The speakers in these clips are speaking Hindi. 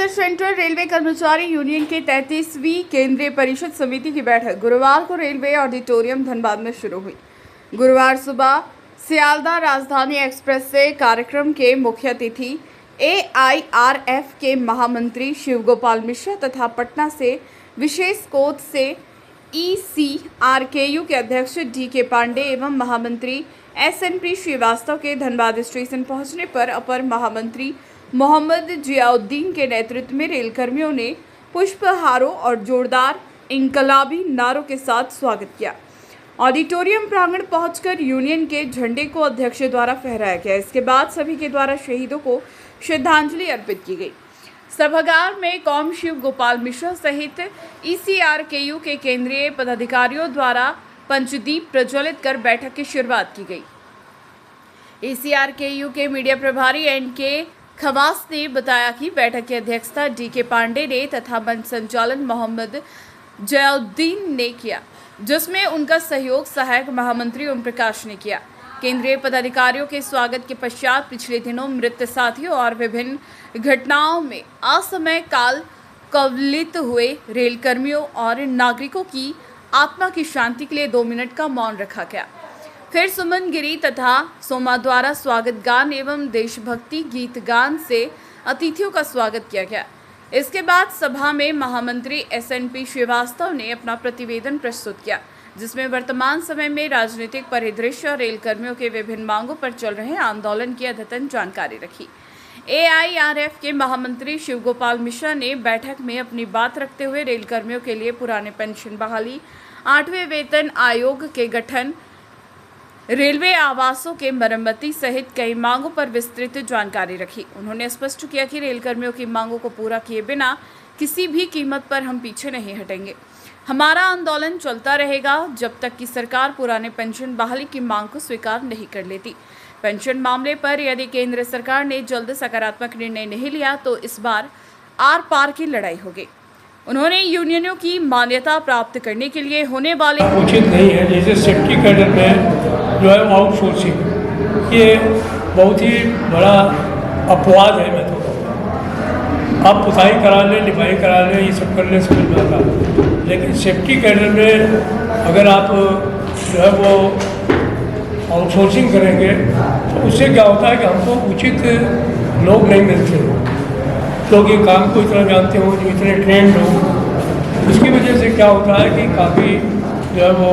उत्तर सेंट्रल रेलवे कर्मचारी यूनियन के 33वीं केंद्रीय परिषद समिति की बैठक गुरुवार को रेलवे ऑडिटोरियम धनबाद में शुरू हुई। गुरुवार सुबह सियालदह राजधानी एक्सप्रेस से कार्यक्रम के मुख्य अतिथि AIRF के महामंत्री शिव गोपाल मिश्रा तथा पटना से विशेष कोच से ECRKU के अध्यक्ष DK पांडे एवं महामंत्री SNP श्रीवास्तव के धनबाद स्टेशन पहुंचने पर अपर महामंत्री मोहम्मद जियाउद्दीन के नेतृत्व में रेलकर्मियों ने पुष्पहारों और जोरदार इंकलाबी नारों के साथ स्वागत किया। ऑडिटोरियम प्रांगण पहुंचकर यूनियन के झंडे को अध्यक्ष द्वारा फहराया गया। इसके बाद सभी के द्वारा शहीदों को श्रद्धांजलि अर्पित की गई। सभागार में कौम शिव गोपाल मिश्रा सहित ECRKU के केंद्रीय पदाधिकारियों द्वारा पंचदीप प्रज्वलित कर बैठक की शुरुआत की गई। ECRKU के मीडिया प्रभारी NK खवास ने बताया कि बैठक की अध्यक्षता DK पांडे ने तथा मंच संचालन मोहम्मद जियाउद्दीन ने किया, जिसमें उनका सहयोग सहायक महामंत्री ओम प्रकाश ने किया। केंद्रीय पदाधिकारियों के स्वागत के पश्चात पिछले दिनों मृत साथियों और विभिन्न घटनाओं में असमय काल कवलित हुए रेलकर्मियों और नागरिकों की आत्मा की शांति के लिए 2 मिनट का मौन रखा गया। फिर सुमन गिरी तथा सोमा द्वारा स्वागत गान एवं देशभक्ति गीत गान से अतिथियों का स्वागत किया गया। इसके बाद सभा में महामंत्री SNP श्रीवास्तव ने अपना प्रतिवेदन प्रस्तुत किया, जिसमें वर्तमान समय में राजनीतिक परिदृश्य और रेलकर्मियों के विभिन्न मांगों पर चल रहे आंदोलन की अद्यतन जानकारी रखी। AIRF के महामंत्री शिव गोपाल मिश्रा ने बैठक में अपनी बात रखते हुए रेलकर्मियों के लिए पुराने पेंशन बहाली, 8वें वेतन आयोग के गठन, रेलवे आवासों के मरम्मती सहित कई मांगों पर विस्तृत जानकारी रखी। उन्होंने स्पष्ट किया कि रेलकर्मियों की मांगों को पूरा किए बिना किसी भी कीमत पर हम पीछे नहीं हटेंगे। हमारा आंदोलन चलता रहेगा जब तक कि सरकार पुराने पेंशन बहाली की मांग को स्वीकार नहीं कर लेती। पेंशन मामले पर यदि केंद्र सरकार ने जल्द सकारात्मक निर्णय नहीं लिया तो इस बार आर पार की लड़ाई होगी। उन्होंने यूनियनों की मान्यता प्राप्त करने के लिए होने वाले उचित नहीं है। जैसे सेफ्टी कैडर में जो है आउटसोर्सिंग, ये बहुत ही बड़ा अपवाद है। मैं तो कहूँगा आप पुताई करा लें, लिपाई करा लें, ये सब करने से मिल जाता है, लेकिन सेफ्टी कैडर में अगर आप जो है वो आउटसोर्सिंग करेंगे तो उससे क्या होता है कि हमको उचित लोग नहीं मिलते, लोग ये काम को इतना जानते हो, जो इतने ट्रेंड हो। उसकी वजह से क्या होता है कि काफ़ी जो है वो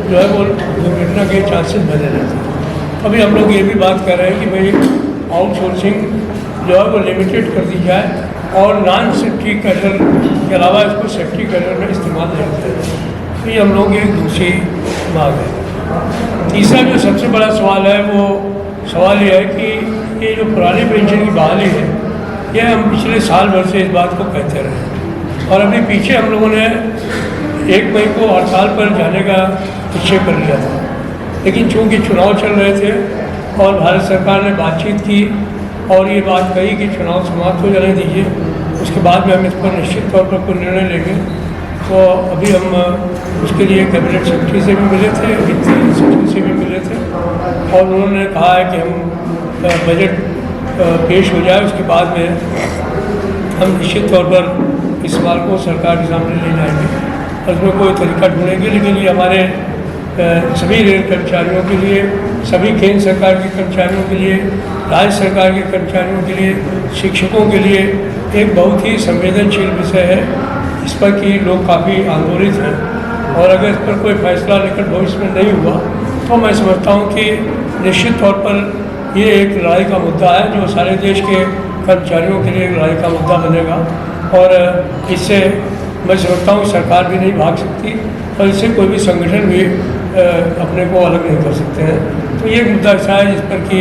दुर्घटना के चांसेस बने रहते हैं। अभी हम लोग ये भी बात कर रहे हैं कि भाई आउटसोर्सिंग जो है वो लिमिटेड कर दी जाए और नॉन सेफ्टी कैडर के अलावा इसको सेफ्टी कैडर में इस्तेमाल नहीं करें। तो ये हम लोग एक दूसरी बात है। तीसरा जो सबसे बड़ा सवाल है वो सवाल ये है कि ये जो पुरानी पेंशन की बहाली है, यह हम पिछले साल भर से इस बात को कहते रहे और अभी पीछे हम लोगों ने 1 मई को हड़ताल पर जाने का निश्चय कर लिया था, लेकिन चूँकि चुनाव चल रहे थे और भारत सरकार ने बातचीत की और ये बात कही कि चुनाव समाप्त हो जाने दीजिए, उसके बाद में हम इस पर निश्चित तौर पर कोई निर्णय लेंगे। तो अभी हम उसके लिए कैबिनेट सेक्रेटरी से भी मिले थे, वित्त सचिव से भी मिले थे और उन्होंने कहा है कि हम बजट पेश हो जाए, उसके बाद में हम निश्चित तौर पर इस सवाल को सरकार के सामने ले जाएंगे और उसमें कोई तरीका ढूंढेंगे। लेकिन ये हमारे सभी रेल कर्मचारियों के लिए, सभी केंद्र सरकार के कर्मचारियों के लिए, राज्य सरकार के कर्मचारियों के लिए, शिक्षकों के लिए एक बहुत ही संवेदनशील विषय है। इस पर कि लोग काफ़ी आंदोलित हैं और अगर इस पर कोई फैसला निकट भविष्य में नहीं हुआ तो मैं समझता हूँ कि निश्चित तौर पर ये एक लड़ाई का मुद्दा है जो सारे देश के कर्मचारियों के लिए एक लड़ाई का मुद्दा बनेगा और इससे मैं समझता हूँ सरकार भी नहीं भाग सकती और इससे कोई भी संगठन भी अपने को अलग नहीं कर सकते हैं। तो ये मुद्दा ऐसा है जिस पर कि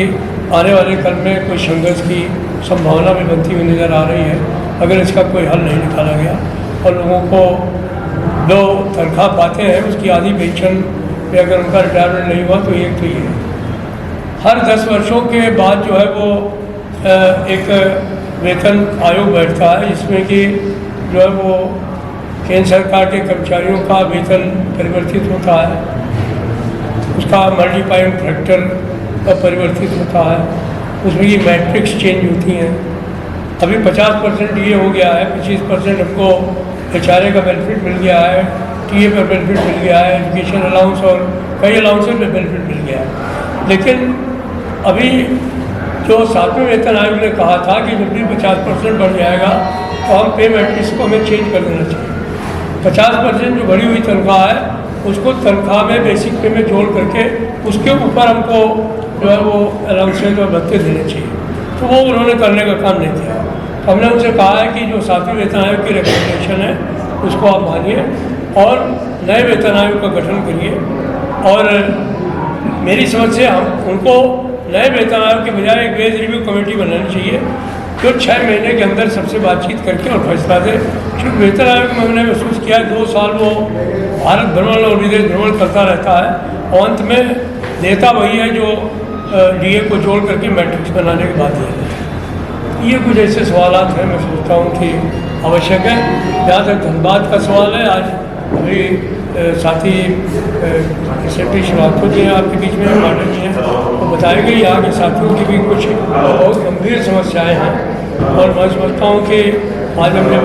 आने वाले कल में कोई संघर्ष की संभावना भी बनती हुई नज़र आ रही है अगर इसका कोई हल नहीं निकाला गया और लोगों को जो तनख्वाह पाते हैं उसकी आधी पेंशन पे अगर उनका रिटायरमेंट नहीं हुआ तो एक तो ये हर 10 वर्षों के बाद जो है वो एक वेतन आयोग बैठता है जिसमें कि जो है वो केंद्र सरकार के कर्मचारियों का वेतन परिवर्तित होता है, उसका मल्टीप्लाइंग फैक्टर परिवर्तित होता है, उसमें ये मैट्रिक्स चेंज होती हैं अभी 50% ये हो गया है, 25% हमको HRA का बेनिफिट मिल गया है, TA पर बेनिफिट मिल गया है, एजुकेशन अलाउंस और कई अलाउंसेस में बेनिफिट मिल गया है। लेकिन अभी जो 7वें वेतन आयोग ने कहा था कि जब भी 50% बढ़ जाएगा तो हम पे मैट्रिक्स को हमें चेंज कर देना चाहिए। 50% जो बढ़ी हुई तनख्वाह है उसको तनख्वाह में बेसिक पे में जोड़ करके उसके ऊपर हमको जो है वो अलाउंसेस और भत्ते देने चाहिए, तो वो उन्होंने करने का काम नहीं किया। तो हमने उनसे कहा है कि जो 7वें वेतन आयोग की रिकमेंडेशन है उसको आप मानिए और नए वेतन आयोग का गठन करिए। और मेरी समझ से हम उनको नए वेतन आयोग के बजाय एक वेज रिव्यू कमेटी बनानी चाहिए जो 6 महीने के अंदर सबसे बातचीत करके और फैसला दे। क्योंकि वेतन आयोग में हमने महसूस किया 2 साल वो भारत भ्रमण और विदेश भ्रमण करता रहता है और अंत में देता वही है जो DA को जोड़ करके मैट्रिक्स बनाने के बाद दिया जाता है। ये कुछ ऐसे सवालात हैं, मैं सोचता हूँ कि आवश्यक है। जहाँ तक धनबाद का सवाल है, आज अभी साथी SNP श्रीवास्तव जी हैं आपके बीच में, पाठक जी हैं, तो बताएंगे यहाँ के साथियों की भी कुछ बहुत गंभीर समस्याएं हैं और मैं समझता हूँ कि आज हमने